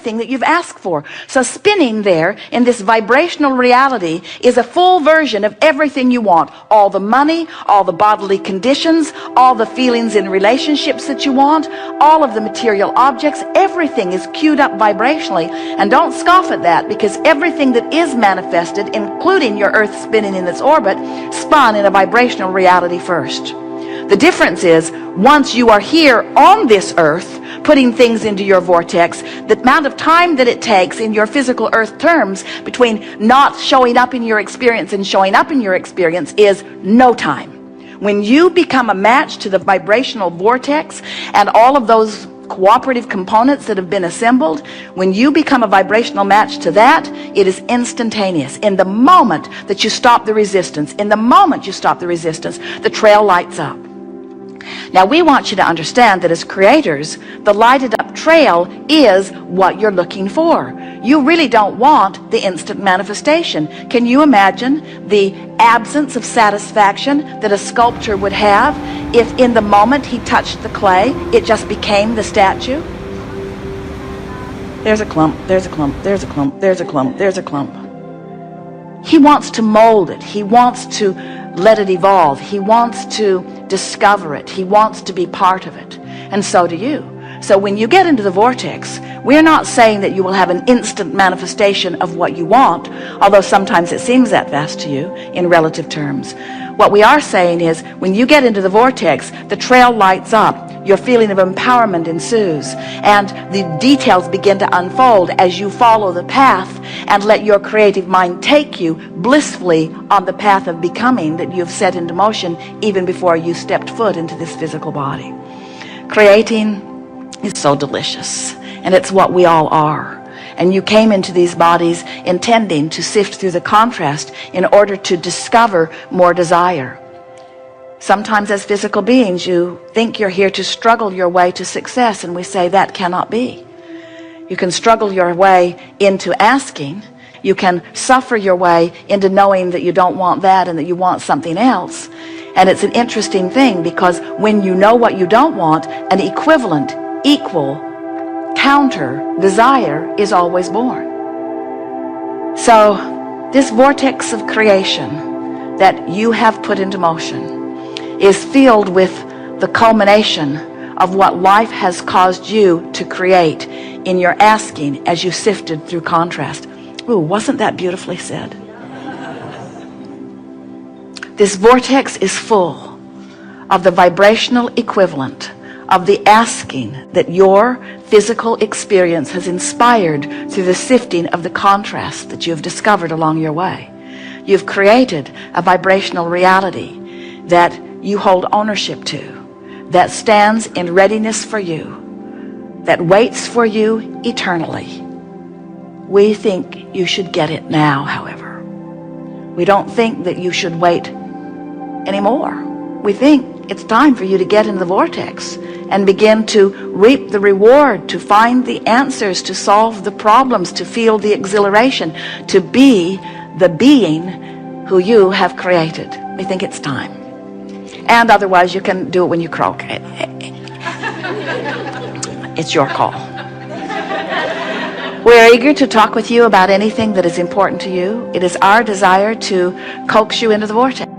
everything that you've asked for. So spinning there in this vibrational reality is a full version of everything you want. All the money, all the bodily conditions, all the feelings in relationships that you want, all of the material objects, everything is queued up vibrationally. And don't scoff at that, because everything that is manifested, including your earth spinning in its orbit, spun in a vibrational reality first. The difference is, once you are here on this earth, putting things into your vortex, the amount of time that it takes in your physical earth terms between not showing up in your experience and showing up in your experience is no time. When you become a match to the vibrational vortex and all of those cooperative components that have been assembled, when you become a vibrational match to that, it is instantaneous. In the moment that you stop the resistance, the trail lights up. Now we want you to understand that as creators, the lighted up trail is what you're looking for. You really don't want the instant manifestation. Can you imagine the absence of satisfaction that a sculptor would have if in the moment he touched the clay, it just became the statue? There's a clump, there's a clump, there's a clump, there's a clump, there's a clump. He wants to mold it. He wants to let it evolve. He wants to discover it. He wants to be part of it. And so do you. So when you get into the vortex, we're not saying that you will have an instant manifestation of what you want, although sometimes it seems that fast to you in relative terms. What we are saying is, when you get into the vortex, the trail lights up. Your feeling of empowerment ensues, and the details begin to unfold as you follow the path and let your creative mind take you blissfully on the path of becoming that you've set into motion even before you stepped foot into this physical body. Creating is so delicious, and it's what we all are. And you came into these bodies intending to sift through the contrast in order to discover more desire. Sometimes as physical beings, you think you're here to struggle your way to success, and we say that cannot be. You can struggle your way into asking. You can suffer your way into knowing that you don't want that and that you want something else. And it's an interesting thing, because when you know what you don't want, an equivalent, equal, counter desire is always born. So this vortex of creation that you have put into motion is filled with the culmination of what life has caused you to create in your asking as you sifted through contrast. Ooh, wasn't that beautifully said? This vortex is full of the vibrational equivalent of the asking that your physical experience has inspired through the sifting of the contrast that you have discovered along your way. You've created a vibrational reality that you hold ownership to, that stands in readiness for you, that waits for you eternally. We think you should get it now, however. We don't think that you should wait anymore. We think it's time for you to get in the vortex and begin to reap the reward, to find the answers, to solve the problems, to feel the exhilaration, to be the being who you have created. We think it's time. And otherwise you can do it when you croak. It's your call. We're eager to talk with you about anything that is important to you. It is our desire to coax you into the vortex.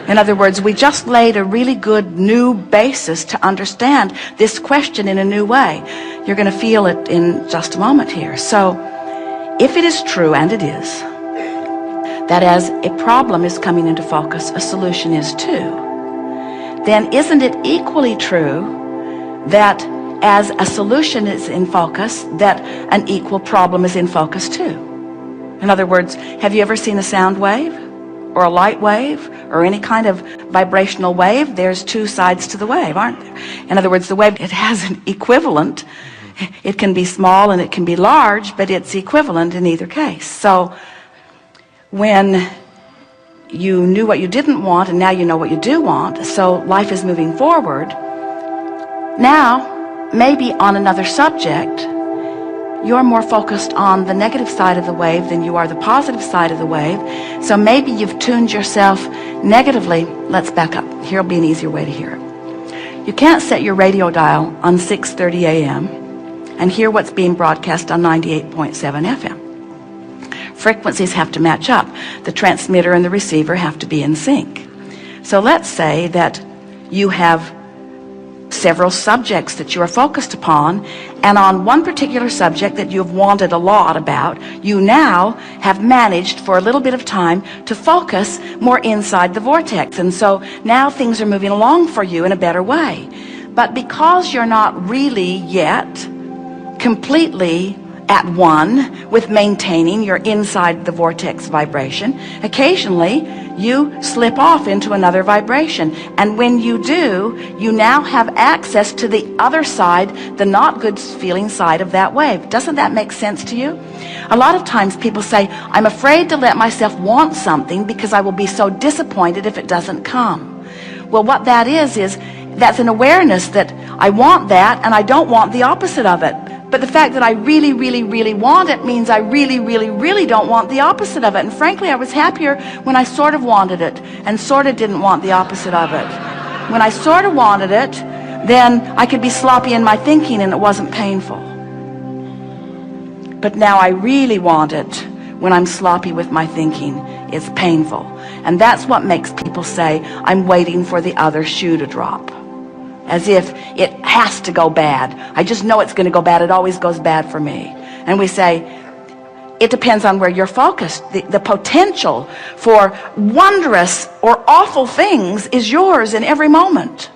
In other words, we just laid a really good new basis to understand this question in a new way. You're going to feel it in just a moment here. So if it is true, and it is, that as a problem is coming into focus, a solution is too, then isn't it equally true that as a solution is in focus, that an equal problem is in focus too? In other words, have you ever seen a sound wave or a light wave or any kind of vibrational wave? There's two sides to the wave, aren't there? In other words, the wave, it has an equivalent. It can be small and it can be large, but it's equivalent in either case. So when you knew what you didn't want, and now you know what you do want, so life is moving forward. Now, maybe on another subject, you're more focused on the negative side of the wave than you are the positive side of the wave. So maybe you've tuned yourself negatively. Let's back up. Here'll be an easier way to hear it. You can't set your radio dial on 6:30 a.m. and hear what's being broadcast on 98.7 FM. Frequencies have to match up. The transmitter and the receiver have to be in sync. So let's say that you have several subjects that you are focused upon, and on one particular subject that you've wanted a lot about, you now have managed for a little bit of time to focus more inside the vortex, and so now things are moving along for you in a better way. But because you're not really yet completely at one with maintaining your inside the vortex vibration, occasionally you slip off into another vibration, and when you do, you now have access to the other side, the not good feeling side of that wave. Doesn't that make sense to you? A lot of times people say, I'm afraid to let myself want something because I will be so disappointed if it doesn't come. Well, what that is that's an awareness that I want that and I don't want the opposite of it. But the fact that I really, really, really want it means I really, really, really don't want the opposite of it. And frankly, I was happier when I sort of wanted it and sort of didn't want the opposite of it. When I sort of wanted it, then I could be sloppy in my thinking and it wasn't painful. But now I really want it when I'm sloppy with my thinking. It's painful. And that's what makes people say, I'm waiting for the other shoe to drop. As if it has to go bad. I just know it's going to go bad. It always goes bad for me. And we say, it depends on where you're focused. The potential for wondrous or awful things is yours in every moment.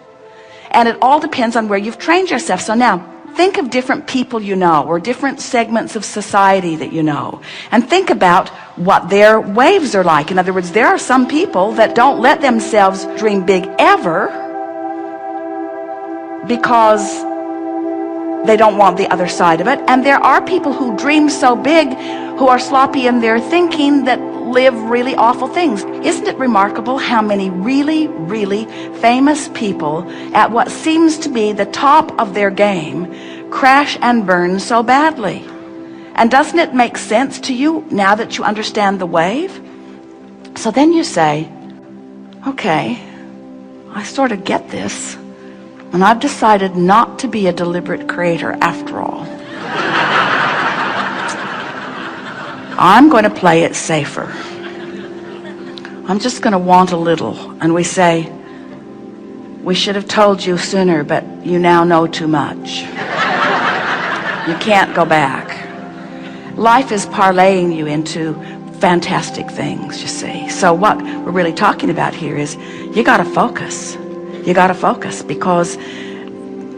And it all depends on where you've trained yourself. So now, think of different people you know, or different segments of society that you know, and think about what their waves are like. In other words, there are some people that don't let themselves dream big ever, because they don't want the other side of it. And there are people who dream so big, who are sloppy in their thinking, that live really awful things. Isn't it remarkable how many really, really famous people at what seems to be the top of their game crash and burn so badly? And doesn't it make sense to you now that you understand the wave? So then you say, okay, I sort of get this. And I've decided not to be a deliberate creator after all. I'm going to play it safer. I'm just going to want a little. And we say, we should have told you sooner, but you now know too much. You can't go back. Life is parlaying you into fantastic things, you see. So what we're really talking about here is you got to focus. You got to focus, because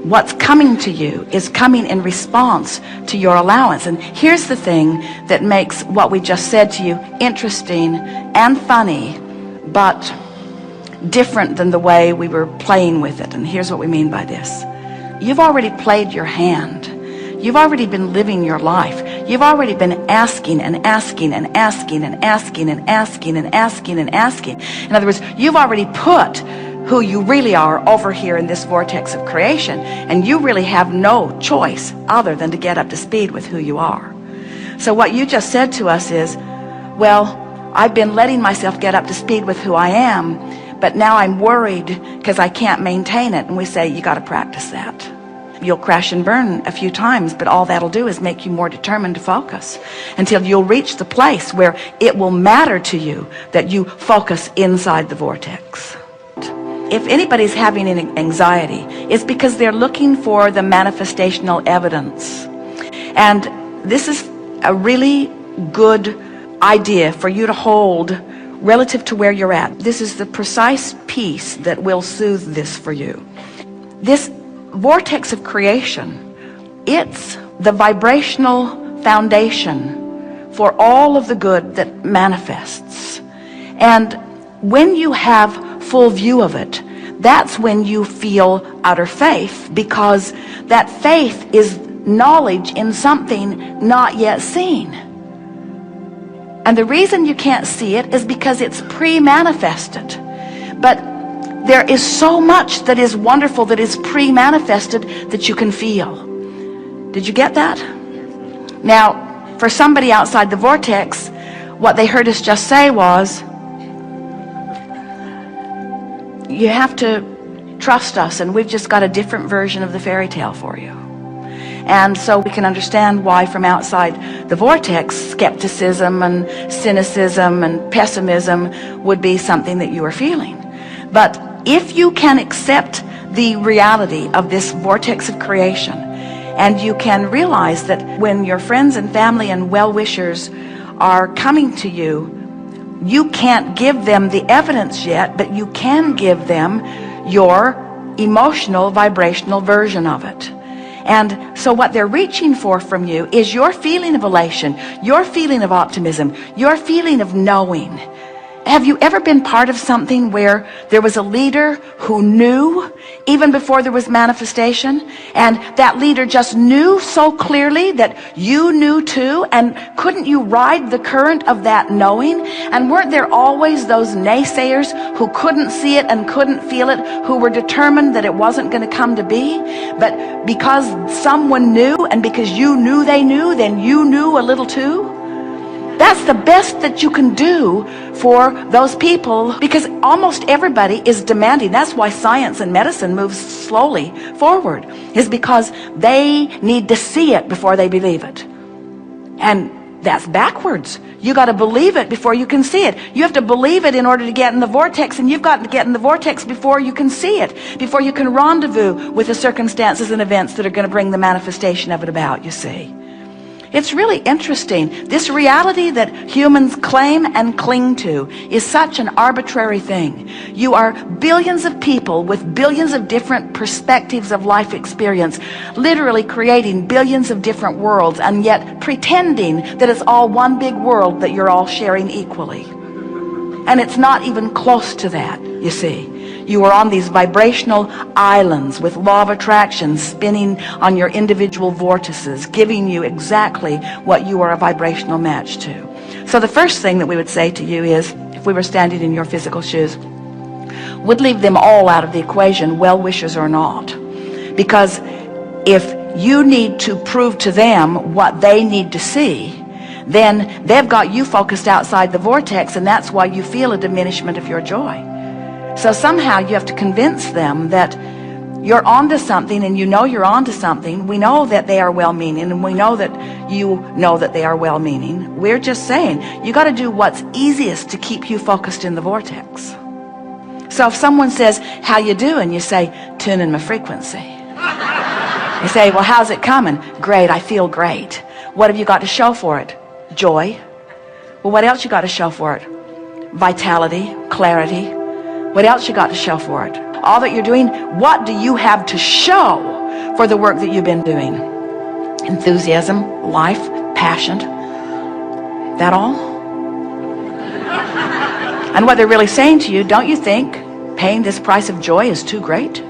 what's coming to you is coming in response to your allowance. And here's the thing that makes what we just said to you interesting and funny, but different than the way we were playing with it. And here's what we mean by this. You've already played your hand. You've already been living your life. You've already been asking and asking and asking and asking and asking and asking and asking. In other words, you've already put who you really are over here in this vortex of creation, and you really have no choice other than to get up to speed with who you are. So what you just said to us is, well, I've been letting myself get up to speed with who I am, but now I'm worried because I can't maintain it. And we say, you got to practice that. You'll crash and burn a few times, but all that'll do is make you more determined to focus until you'll reach the place where it will matter to you that you focus inside the vortex. If anybody's having an anxiety, it's because they're looking for the manifestational evidence. And this is a really good idea for you to hold relative to where you're at. This is the precise piece that will soothe this for you. This vortex of creation, it's the vibrational foundation for all of the good that manifests. And when you have full view of it, that's when you feel utter faith, because that faith is knowledge in something not yet seen. And the reason you can't see it is because it's pre-manifested. But there is so much that is wonderful that is pre-manifested that you can feel. Did you get that? Now, for somebody outside the vortex, what they heard us just say was, you have to trust us, and we've just got a different version of the fairy tale for you. And so we can understand why from outside the vortex, skepticism and cynicism and pessimism would be something that you are feeling. But if you can accept the reality of this vortex of creation, and you can realize that when your friends and family and well-wishers are coming to you, you can't give them the evidence yet, but you can give them your emotional, vibrational version of it. And so what they're reaching for from you is your feeling of elation, your feeling of optimism, your feeling of knowing. Have you ever been part of something where there was a leader who knew even before there was manifestation, and that leader just knew so clearly that you knew too, and couldn't you ride the current of that knowing? And weren't there always those naysayers who couldn't see it and couldn't feel it, who were determined that it wasn't going to come to be? But because someone knew, and because you knew they knew, then you knew a little too? That's the best that you can do for those people, because almost everybody is demanding. That's why science and medicine moves slowly forward, is because they need to see it before they believe it. And that's backwards. You got to believe it before you can see it. You have to believe it in order to get in the vortex, and you've got to get in the vortex before you can see it, before you can rendezvous with the circumstances and events that are going to bring the manifestation of it about, you see. It's really interesting. This reality that humans claim and cling to is such an arbitrary thing. You are billions of people with billions of different perspectives of life experience, literally creating billions of different worlds, and yet pretending that it's all one big world that you're all sharing equally. And it's not even close to that, you see. You are on these vibrational islands with law of attraction spinning on your individual vortices, giving you exactly what you are a vibrational match to. So the first thing that we would say to you is, if we were standing in your physical shoes, would leave them all out of the equation, well-wishers or not. Because if you need to prove to them what they need to see, then they've got you focused outside the vortex, and that's why you feel a diminishment of your joy. So somehow you have to convince them that you're onto something, and you know you're onto something. We know that they are well-meaning, and we know that you know that they are well-meaning. We're just saying, you got to do what's easiest to keep you focused in the vortex. So if someone says, how you doing? You say, tuning my frequency. You say, well, how's it coming? Great, I feel great. What have you got to show for it? Joy. Well, what else you got to show for it? Vitality, clarity. What else you got to show for it? All that you're doing, what do you have to show for the work that you've been doing? Enthusiasm, life, passion. That all? And what they're really saying to you, don't you think paying this price of joy is too great?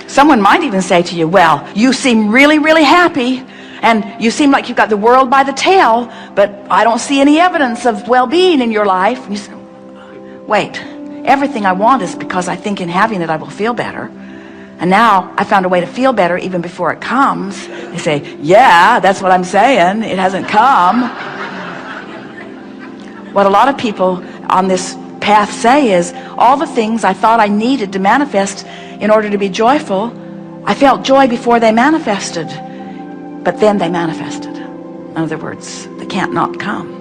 Someone might even say to you, well, you seem really, really happy, and you seem like you've got the world by the tail, but I don't see any evidence of well-being in your life. And you say, wait, everything I want is because I think in having it I will feel better. And now I found a way to feel better even before it comes. They say, yeah, that's what I'm saying. It hasn't come. What a lot of people on this path say is, all the things I thought I needed to manifest in order to be joyful, I felt joy before they manifested. But then they manifested. In other words, they can't not come.